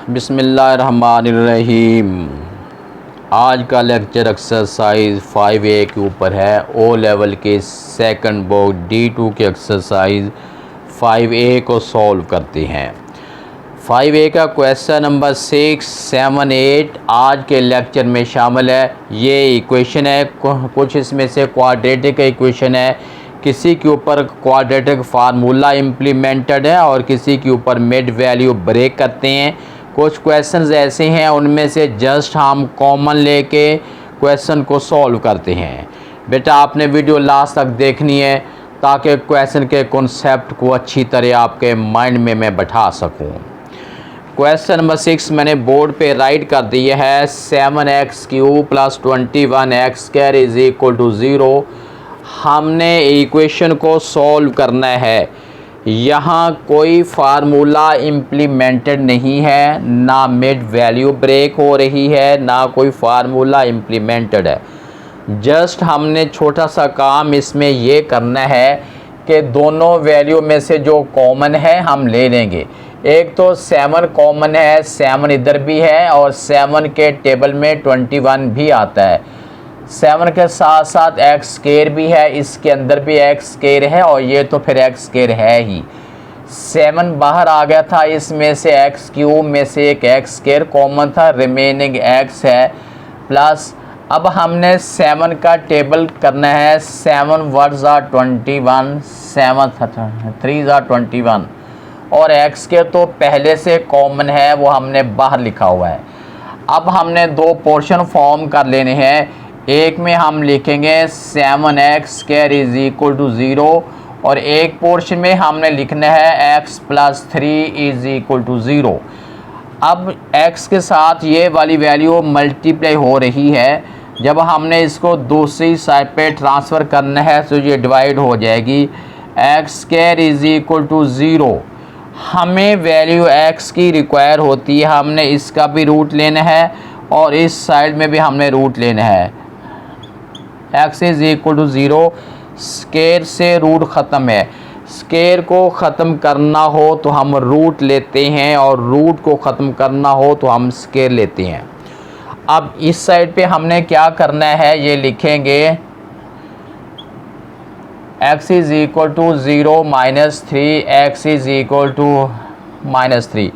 बिस्मिल्लाहिर्रहमानिर्रहीम। आज का लेक्चर एक्सरसाइज 5A के ऊपर है। ओ लेवल के सेकंड बोर्ड D2 के एक्सरसाइज 5A को सॉल्व करते हैं। 5A का क्वेश्चन नंबर 6, 7, 8 आज के लेक्चर में शामिल है। ये इक्वेशन है, कुछ इसमें से क्वाड्रेटिक इक्वेशन है, किसी के ऊपर क्वाड्रेटिक फार्मूला इम्प्लीमेंटेड है और किसी के ऊपर मिड वैल्यू ब्रेक करते हैं। कुछ क्वेश्चंस ऐसे हैं उनमें से जस्ट हम कॉमन लेके क्वेश्चन को सॉल्व करते हैं। बेटा आपने वीडियो लास्ट तक देखनी है ताकि क्वेश्चन के कॉन्सेप्ट को अच्छी तरह आपके माइंड में मैं बैठा सकूं। क्वेश्चन नंबर 6 मैंने बोर्ड पे राइट कर दिया है। 7x³ + 21x² is equal to 0। हमने इक्वेशन को सॉल्व करना है। यहाँ कोई फार्मूला इम्प्लीमेंटेड नहीं है, ना मिड वैल्यू ब्रेक हो रही है, ना कोई फार्मूला इम्प्लीमेंटेड है। जस्ट हमने छोटा सा काम इसमें ये करना है कि दोनों वैल्यू में से जो कॉमन है हम ले लेंगे। एक तो 7 कॉमन है, 7 इधर भी है और 7 के टेबल में 21 भी आता है। 7 के साथ साथ x² भी है, इसके अंदर भी x² है और ये तो फिर x² है ही। 7 बाहर आ गया था, इसमें से x³ में से एक x² कॉमन था, रिमेनिंग x है प्लस। अब हमने 7 का टेबल करना है। 7 वर्ड्स आर 21, 7 3 आर 21 और x² तो पहले से कॉमन है, वो हमने बाहर लिखा हुआ है। अब हमने दो पोर्शन फॉर्म कर लेने हैं। एक में हम लिखेंगे 7x² इज इक्वल टू 0 और एक पोर्शन में हमने लिखना है x + 3 इज इक्वल टू 0। अब x के साथ ये वाली वैल्यू मल्टीप्लाई हो रही है। जब हमने इसको दूसरी साइड पे ट्रांसफ़र करना है तो ये डिवाइड हो जाएगी। x² is equal to 0। हमें वैल्यू x की रिक्वायर होती है, हमने इसका भी रूट लेना है और इस साइड में भी हमने रूट लेना है। x is equal to 0। Square से रूट ख़त्म है, स्केयर को ख़त्म करना हो तो हम रूट लेते हैं और रूट को ख़त्म करना हो तो हम स्केयर लेते हैं। अब इस साइड पे हमने क्या करना है ये लिखेंगे। x is equal to 0 - 3, x is equal to -3।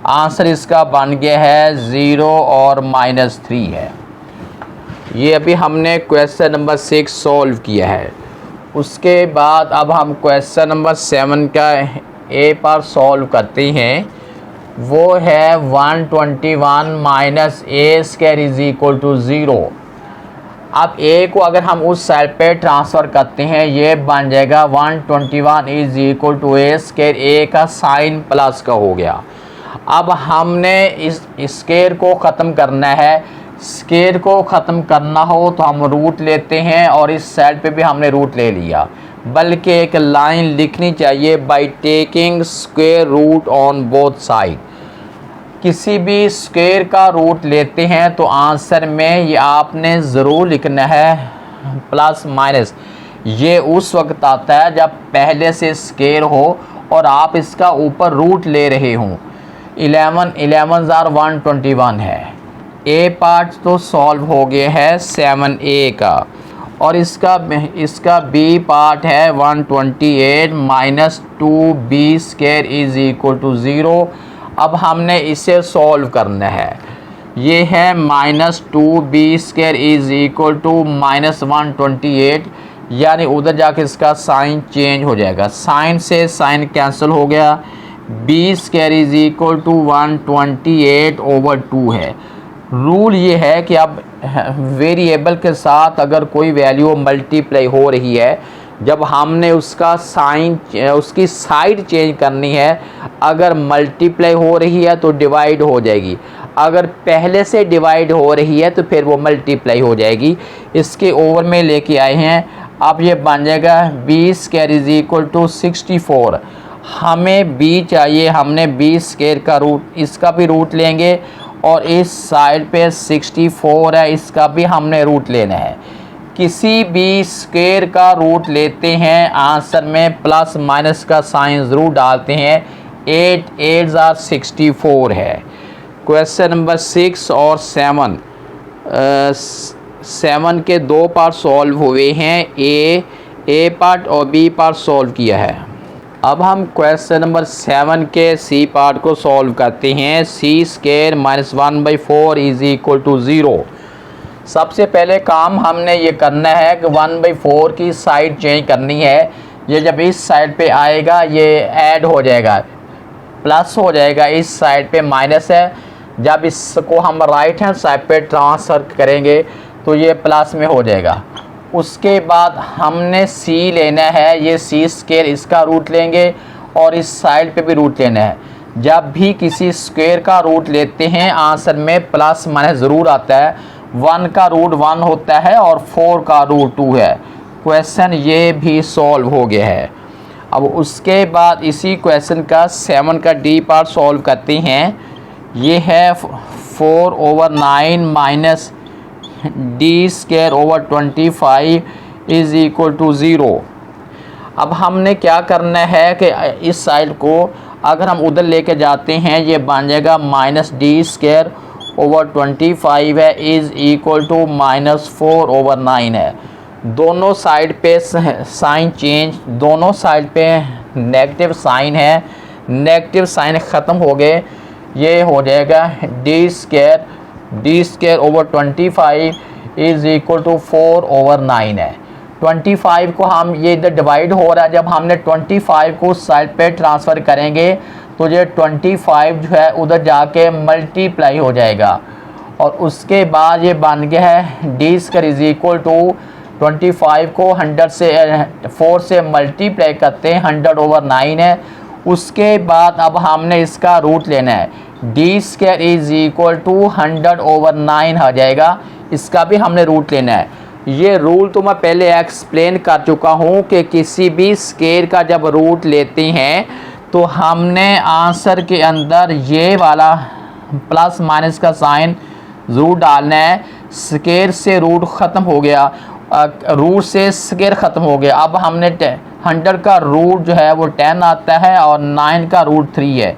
Answer इसका बन गया है 0 और -3 है। ये अभी हमने क्वेश्चन नंबर 6 सॉल्व किया है। उसके बाद अब हम क्वेश्चन नंबर 7 का ए पर सॉल्व करते हैं। वो है 121 - a² इज इक्वल टू 0। अब a को अगर हम उस साइड पे ट्रांसफ़र करते हैं ये बन जाएगा 121 is equal to a²। a का साइन प्लस का हो गया। अब हमने इस स्केयर को ख़त्म करना है। स्केयर को ख़त्म करना हो तो हम रूट लेते हैं और इस साइड पे भी हमने रूट ले लिया, बल्कि एक लाइन लिखनी चाहिए by taking square root on both side. किसी भी स्क्वायर का रूट लेते हैं तो आंसर में ये आपने ज़रूर लिखना है प्लस माइनस। ये उस वक्त आता है जब पहले से स्क्वायर हो और आप इसका ऊपर रूट ले रहे हों। 11 आर 121 है। ए पार्ट तो सॉल्व हो गया है 7A का और इसका बी पार्ट है 128 - 2b² इज इक्वल टू 0। अब हमने इसे सॉल्व करना है। ये है -2b² इज इक्वल टू -128, यानी उधर जाके इसका साइन चेंज हो जाएगा। साइन से साइन कैंसिल हो गया। b² इज इक्वल टू 128/2 है। रूल ये है कि अब वेरिएबल के साथ अगर कोई वैल्यू मल्टीप्लाई हो रही है, जब हमने उसका साइन उसकी साइड चेंज करनी है। अगर मल्टीप्लाई हो रही है तो डिवाइड हो जाएगी, अगर पहले से डिवाइड हो रही है तो फिर वो मल्टीप्लाई हो जाएगी। इसके ओवर में लेके आए हैं। अब ये बन जाएगा b² इज इक्वल टू 64। हमें b चाहिए, हमने b² का रूट, इसका भी रूट लेंगे और इस साइड पे 64 है, इसका भी हमने रूट लेना है। किसी भी स्क्वायर का रूट लेते हैं, आंसर में प्लस माइनस का साइन ज़रूर डालते हैं। 8 8 आर 64 है। क्वेश्चन नंबर 6 और 7 7 के दो पार्ट सॉल्व हुए हैं, ए पार्ट और बी पार्ट सॉल्व किया है। अब हम क्वेश्चन नंबर 7 के सी पार्ट को सॉल्व करते हैं। C square minus 1/4 is equal to 0। सबसे पहले काम हमने ये करना है कि 1/4 की साइड चेंज करनी है। ये जब इस साइड पे आएगा ये ऐड हो जाएगा, प्लस हो जाएगा, इस साइड पे माइनस है। जब इसको हम राइट हैंड साइड पे ट्रांसफ़र करेंगे तो ये प्लस में हो जाएगा। उसके बाद हमने सी लेना है, ये सी स्क्वायर इसका रूट लेंगे और इस साइड पे भी रूट लेना है। जब भी किसी स्क्वायर का रूट लेते हैं आंसर में प्लस माइनस ज़रूर आता है। 1 का रूट 1 होता है और 4 का रूट 2 है। क्वेश्चन ये भी सॉल्व हो गया है। अब उसके बाद इसी क्वेश्चन का 7 का डी पार्ट सॉल्व करते हैं। ये है 4/9 minus D square over 25 is equal to 0। अब हमने क्या करना है कि इस साइड को अगर हम उधर लेके जाते हैं ये बन जाएगा माइनस डी स्क्वायर ओवर 25 है इज़ इक्वल टू -4/9 है। दोनों साइड पे साइन चेंज, दोनों साइड पे नेगेटिव साइन है, नेगेटिव साइन ख़त्म हो गए। ये हो जाएगा D square over 25 is equal to 4/9 है। 25 को हम ये इधर डिवाइड हो रहा है, जब हमने 25 को उस साइड पे ट्रांसफ़र करेंगे तो ये 25 जो है उधर जाके मल्टीप्लाई हो जाएगा। और उसके बाद ये बन गया है D square is equal to 25 को 100 से 4 से मल्टीप्लाई करते हैं 100/9 है। उसके बाद अब हमने इसका रूट लेना है। D square is equal to 100/9 आ जाएगा, इसका भी हमने रूट लेना है। ये रूल तो मैं पहले एक्सप्लेन कर चुका हूँ कि किसी भी स्क्वायर का जब रूट लेते हैं तो हमने आंसर के अंदर ये वाला प्लस माइनस का साइन ज़रूर डालना है। स्क्वायर से रूट ख़त्म हो गया, रूट से स्क्वायर ख़त्म हो गया। अब हमने 100 का रूट जो है वो 10 आता है और 9 का रूट 3 है।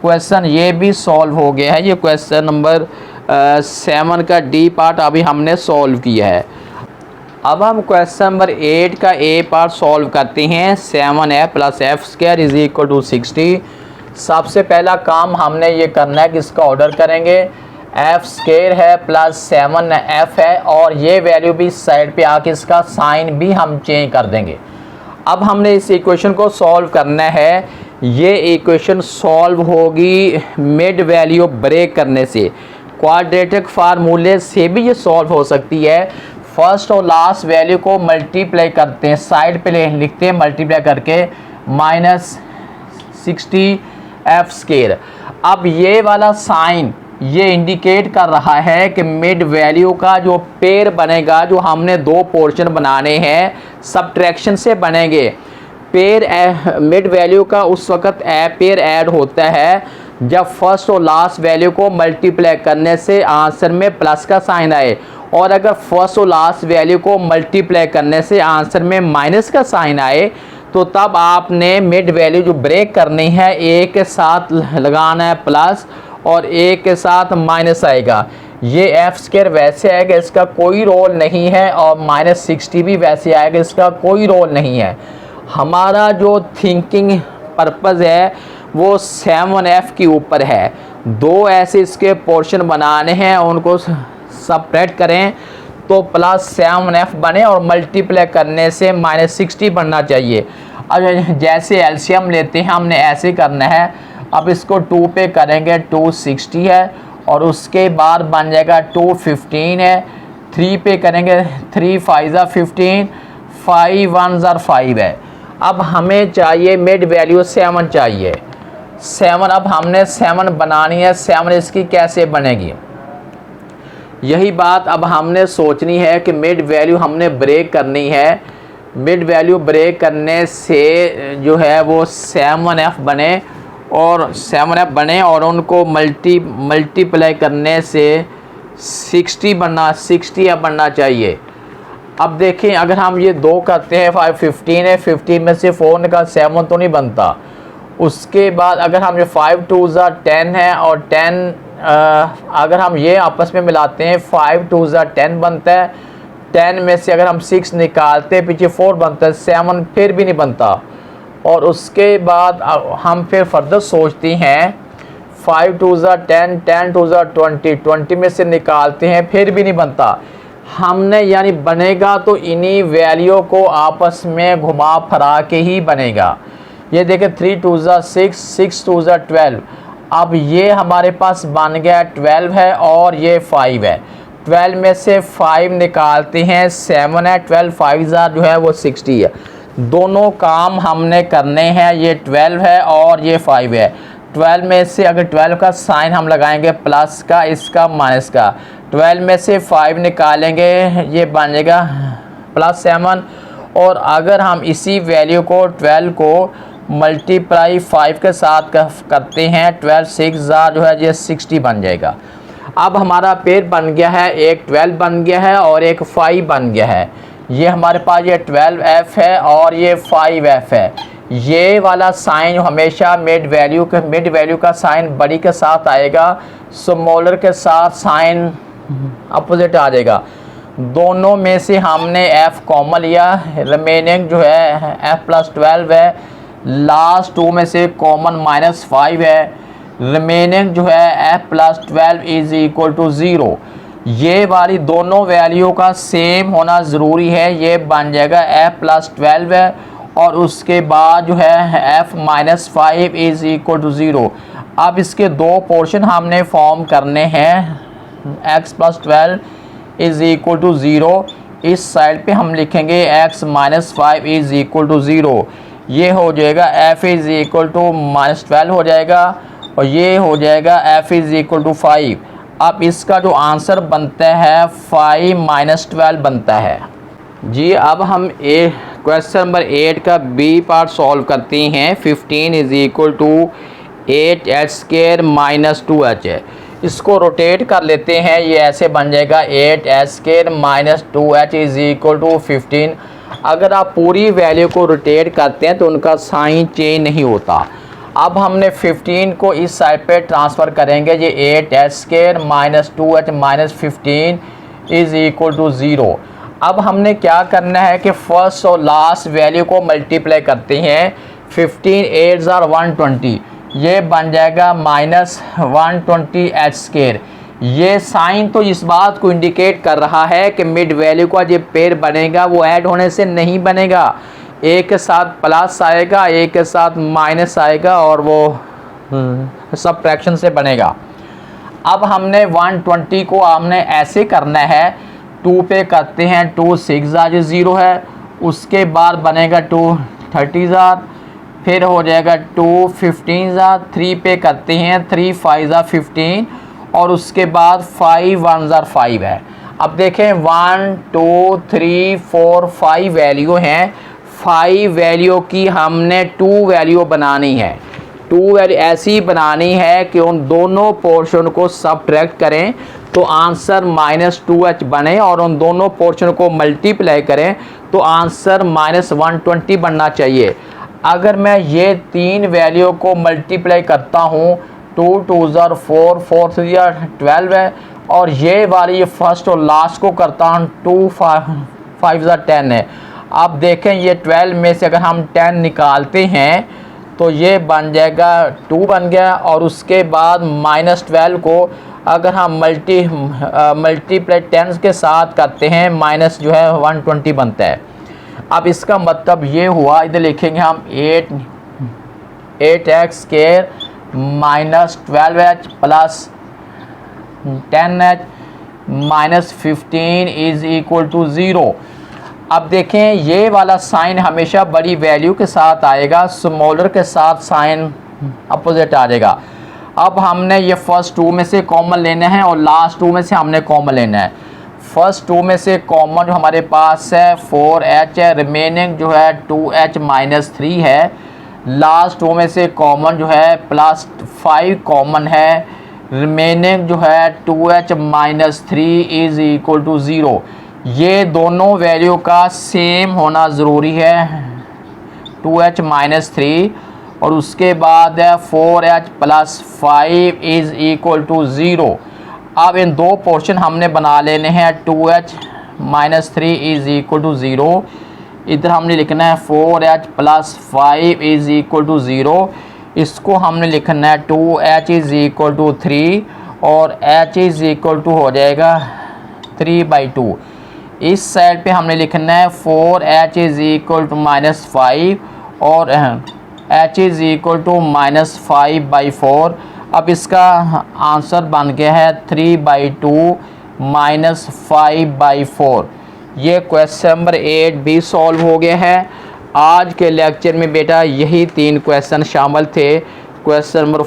क्वेश्चन ये भी सॉल्व हो गया है। ये क्वेश्चन नंबर 7 का डी पार्ट अभी हमने सॉल्व किया है। अब हम क्वेश्चन नंबर 8 का ए पार्ट सॉल्व करते हैं। 7f + f² is equal to 60। सबसे पहला काम हमने ये करना है कि इसका ऑर्डर करेंगे। f² है प्लस 7f है और ये वैल्यू भी इस साइड पे आके इसका साइन भी हम चेंज कर देंगे। अब हमने इस इक्वेशन को सॉल्व करना है। ये इक्वेशन सॉल्व होगी मिड वैल्यू ब्रेक करने से, क्वाड्रेटिक फार्मूले से भी ये सॉल्व हो सकती है। फर्स्ट और लास्ट वैल्यू को मल्टीप्लाई करते हैं, साइड पे लिखते हैं मल्टीप्लाई करके -60f²। अब ये वाला साइन ये इंडिकेट कर रहा है कि मिड वैल्यू का जो पेयर बनेगा, जो हमने दो पोर्शन बनाने हैं सब्ट्रैक्शन से बनेंगे। पेयर मिड वैल्यू का उस वक़्त पेयर ऐड होता है जब फर्स्ट और लास्ट वैल्यू को मल्टीप्लाई करने से आंसर में प्लस का साइन आए, और अगर फर्स्ट और लास्ट वैल्यू को मल्टीप्लाई करने से आंसर में माइनस का साइन आए तो तब आपने मिड वैल्यू जो ब्रेक करनी है एक के साथ लगाना है प्लस और एक के साथ माइनस आएगा। ये f² वैसे आएगा, इसका कोई रोल नहीं है, और -60 भी वैसे आएगा, इसका कोई रोल नहीं है। हमारा जो थिंकिंग पर्पज़ है वो 7f के ऊपर है। दो ऐसे इसके पोर्शन बनाने हैं, उनको सपरेट करें तो +7f बने और मल्टीप्लाई करने से -60 बनना चाहिए। अब जैसे एलसीएम लेते हैं हमने ऐसे करना है। अब इसको 2 पे करेंगे 260 है, और उसके बाद बन जाएगा 215 है। 3 पे करेंगे 3 5 15, 5 1 5 है। अब हमें चाहिए मिड वैल्यू 7 चाहिए। 7 अब हमने 7 बनानी है। 7 इसकी कैसे बनेगी, यही बात अब हमने सोचनी है कि मिड वैल्यू हमने ब्रेक करनी है। मिड वैल्यू ब्रेक करने से जो है वो 7f बने और उनको मल्टीप्लाई करने से 60 बनना चाहिए। अब देखें अगर हम ये दो करते हैं 15 है, 15 में से 4 निकाल 7 तो नहीं बनता। उसके बाद अगर हम ये 5 2 10 है और 10 अगर हम ये आपस में मिलाते हैं 5 2 10 बनता है, 10 में से अगर हम 6 निकालते हैं पीछे 4 बनता है, 7 फिर भी नहीं बनता। और उसके बाद हम फिर फर्दर सोचते हैं 5 2 10 10 2 20, 20 में से निकालते हैं फिर भी नहीं बनता। हमने यानी बनेगा तो इन्हीं वैल्यू को आपस में घुमा फरा के ही बनेगा। ये देखें 3 2 6 6 2 12। अब ये हमारे पास बन गया 12 है और ये 5 है। 12 में से 5 निकालते हैं 7 है, 12 5 जो है वो 60 है। दोनों काम हमने करने हैं, ये 12 है और ये 5 है। 12 में से अगर 12 का साइन हम लगाएंगे प्लस का, इसका माइनस का, 12 में से 5 निकालेंगे ये बनेगा +7। और अगर हम इसी वैल्यू को 12 को मल्टीप्लाई 5 के साथ करते हैं, 12 6 जो है ये 60 बन जाएगा। अब हमारा पेयर बन गया है, एक 12 बन गया है और एक 5 बन गया है। ये हमारे पास ये 12f है और ये 5f है। ये वाला साइन हमेशा मिड वैल्यू का साइन बड़ी के साथ आएगा, स्मॉलर के साथ साइन अपोजिट आ जाएगा। दोनों में से हमने f कॉमन लिया, रिमेनिंग जो है f + 12 है। लास्ट 2 में से कॉमन -5 है, रिमेनिंग जो है f + 12 = 0। ये वाली दोनों वैल्यू का सेम होना ज़रूरी है। ये बन जाएगा f + 12 है और उसके बाद जो है f - 5 = 0। अब इसके दो पोर्शन हमने फॉर्म करने हैं, x + 12 = 0। इस साइड पे हम लिखेंगे x - 5 = 0। ये हो जाएगा f = -12 हो जाएगा और ये हो जाएगा f = 5। अब इसका जो आंसर बनता है 5 - 12 बनता है जी। अब हम क्वेश्चन नंबर 8 का बी पार्ट सॉल्व करते हैं। 15 = 8h² - 2h है। इसको रोटेट कर लेते हैं, ये ऐसे बन जाएगा 8h² - 2h = 15। अगर आप पूरी वैल्यू को रोटेट करते हैं तो उनका साइन चेंज नहीं होता। अब हमने 15 को इस साइड पे ट्रांसफ़र करेंगे, ये 8h² - 2h - 15 = 0। अब हमने क्या करना है कि फर्स्ट और लास्ट वैल्यू को मल्टीप्लाई करते हैं। 15 8 = 120, ये बन जाएगा -120h²। ये साइन तो इस बात को इंडिकेट कर रहा है कि मिड वैल्यू का जो पेयर बनेगा वो ऐड होने से नहीं बनेगा, एक के साथ प्लस आएगा, एक के साथ माइनस आएगा और वो सबट्रैक्शन से बनेगा। अब हमने 120 को हमने ऐसे करना है, 2 पे करते हैं, 2 6 0 है, उसके बाद बनेगा 2 30, फिर हो जाएगा 2 15, 3 पे करते हैं, 3 5 15 और उसके बाद 5 1 5 है। अब देखें 1 2 3 4 5 वैल्यू हैं। 5 वैल्यू की हमने 2 वैल्यू बनानी है। 2 वैल्यू ऐसी बनानी है कि उन दोनों पोर्शन को सबट्रैक्ट करें तो आंसर -2h बने और उन दोनों पोर्शन को मल्टीप्लाई करें तो आंसर -120 बनना चाहिए। अगर मैं ये 3 वैल्यू को मल्टीप्लाई करता हूँ, 2 2 4 4 3 12 है, और ये वाली फर्स्ट और लास्ट को करता हूँ 2 5 10 है। अब देखें ये 12 में से अगर हम 10 निकालते हैं तो ये बन जाएगा 2 बन गया, और उसके बाद -12 को अगर हम मल्टीप्लाई 10 के साथ करते हैं माइनस जो है 120 बनता है। अब इसका मतलब ये हुआ, इधर लिखेंगे हम 8h² - 12h + 10h - 15 = 0। अब देखें ये वाला साइन हमेशा बड़ी वैल्यू के साथ आएगा, स्मॉलर के साथ साइन अपोजिट आ जाएगा। अब हमने ये फर्स्ट 2 में से कॉमन लेना है और लास्ट 2 में से हमने कॉमन लेना है। फर्स्ट 2 में से कॉमन जो हमारे पास है 4h है, रिमेनिंग जो है 2h - 3 है। लास्ट 2 में से कॉमन जो है +5 कॉमन है, रिमेनिंग जो है 2h - 3 = 0। ये दोनों वैल्यू का सेम होना ज़रूरी है, 2h - 3 और उसके बाद है 4h + 5 इज़ इक्वल टू 0। अब इन दो पोर्शन हमने बना लेने हैं। 2h - 3 is equal to 0। इधर हमने लिखना है 4h + 5 इज़ इक्वल टू 0। इसको हमने लिखना है 2h इज़ इक्वल टू 3 और h इज़ इक्वल टू हो जाएगा 3/2। इस साइड पे हमने लिखना है 4h इज़ इक्वल टू -5 और h इज़ इक्वल टू -5/4। अब इसका आंसर बन गया है 3/2 -5/4। ये क्वेश्चन नंबर 8 भी सॉल्व हो गया है। आज के लेक्चर में बेटा यही 3 क्वेश्चन शामिल थे, क्वेश्चन नंबर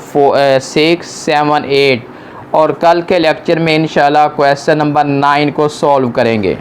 6, 7, 8, और कल के लेक्चर में इंशाल्लाह क्वेश्चन नंबर 9 को सॉल्व करेंगे।